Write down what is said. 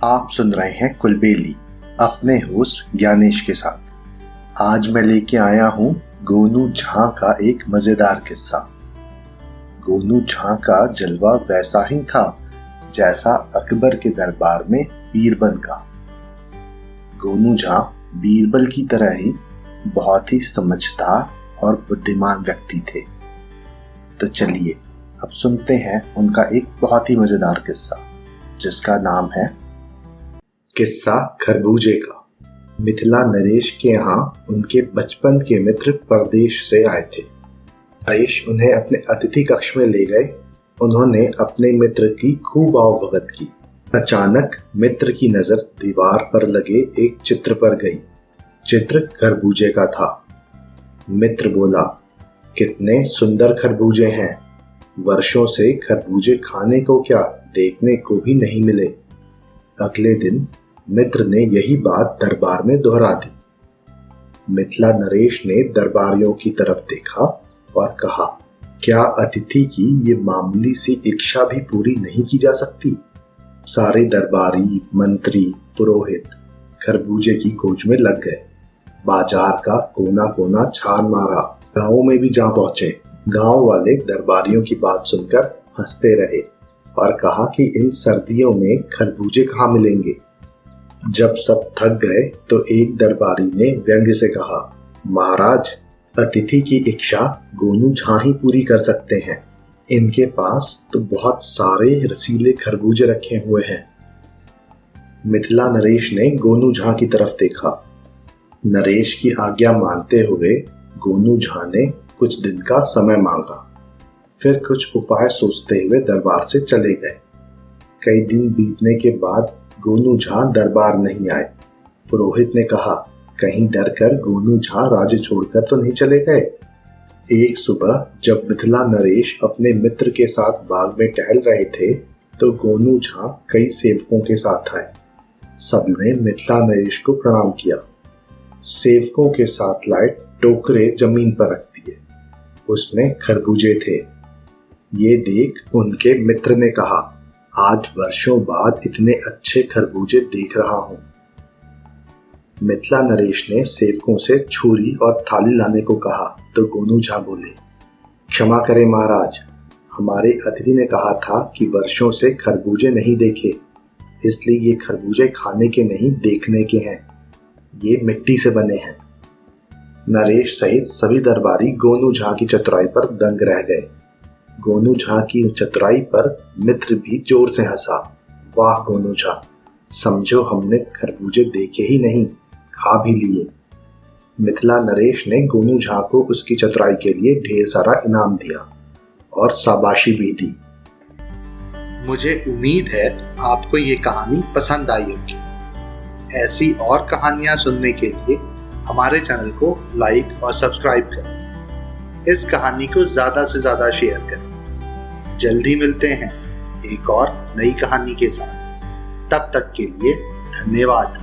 आप सुन रहे हैं कुलबेली अपने होस्ट ज्ञानेश के साथ। आज मैं लेके आया हूँ गोनू झां का एक मजेदार किस्सा। गोनू झां का जलवा वैसा ही था जैसा अकबर के दरबार में बीरबल का। गोनू झां बीरबल की तरह ही बहुत ही समझदार और बुद्धिमान व्यक्ति थे। तो चलिए अब सुनते हैं उनका एक बहुत ही मजेदार किस्सा जिसका नाम है किस्सा खरबूजे का। मिथिला नरेश के यहाँ उनके बचपन के मित्र परदेश से आए थे। नरेश उन्हें अपने अतिथि कक्ष में ले गए। उन्होंने अपने मित्र की खूब आवभगत की। अचानक मित्र की नजर दीवार पर लगे एक चित्र पर गई। चित्र खरबूजे का था। मित्र बोला, कितने सुंदर खरबूजे हैं। वर्षों से खरबूजे खाने को क्या देखने को भी नहीं मिले। अगले दिन मित्र ने यही बात दरबार में दोहरा दी। मिथिला नरेश ने दरबारियों की तरफ देखा और कहा, क्या अतिथि की ये मामूली सी इच्छा भी पूरी नहीं की जा सकती। सारे दरबारी, मंत्री, पुरोहित खरबूजे की खोज में लग गए। बाजार का कोना कोना छान मारा। गांवों में भी जा पहुंचे। गांव वाले दरबारियों की बात सुनकर हंसते रहे और कहा कि इन सर्दियों में खरबूजे कहाँ मिलेंगे। जब सब थक गए तो एक दरबारी ने व्यंग्य से कहा, महाराज, अतिथि की इच्छा गोनू झां ही पूरी कर सकते हैं। इनके पास तो बहुत सारे रसीले खरबूजे रखे हुए हैं। मिथिला नरेश ने गोनू झां की तरफ देखा। नरेश की आज्ञा मानते हुए गोनू झां ने कुछ दिन का समय मांगा। फिर कुछ उपाय सोचते हुए दरबार से चले गए। कई दिन बीतने के बाद गोनू झां दरबार नहीं आए। पुरोहित ने कहा, कहीं डर कर गोनू झां राज्य छोड़कर तो नहीं चले गए। एक सुबह जब मिथिला नरेश अपने मित्र के साथ बाग में टहल रहे थे तो गोनू झां कई सेवकों के साथ आए। सबने मिथिला नरेश को प्रणाम किया। सेवकों के साथ लाए टोकरे जमीन पर रख दिए। उसमें खरबूजे थे। ये देख उनके मित्र ने कहा, आज वर्षों बाद इतने अच्छे खरबूजे देख रहा हूं। मिथिला नरेश ने सेवकों से छुरी और थाली लाने को कहा तो गोनू झां बोले, क्षमा करें महाराज, हमारे अतिथि ने कहा था कि वर्षों से खरबूजे नहीं देखे, इसलिए ये खरबूजे खाने के नहीं देखने के हैं। ये मिट्टी से बने हैं। नरेश सहित सभी दरबारी गोनू झां की चतुराई पर दंग रह गए। गोनू झां की चतुराई पर मित्र भी जोर से हंसा। वाह गोनू झां, समझो हमने खरबूजे देखे ही नहीं, खा भी लिए। मिथिला नरेश ने गोनू झां को उसकी चतुराई के लिए ढेर सारा इनाम दिया और शाबाशी भी दी। मुझे उम्मीद है आपको ये कहानी पसंद आई होगी। ऐसी और कहानियां सुनने के लिए हमारे चैनल को लाइक और सब्सक्राइब करें। इस कहानी को ज्यादा से ज्यादा शेयर करें। जल्दी मिलते हैं एक और नई कहानी के साथ। तब तक के लिए धन्यवाद।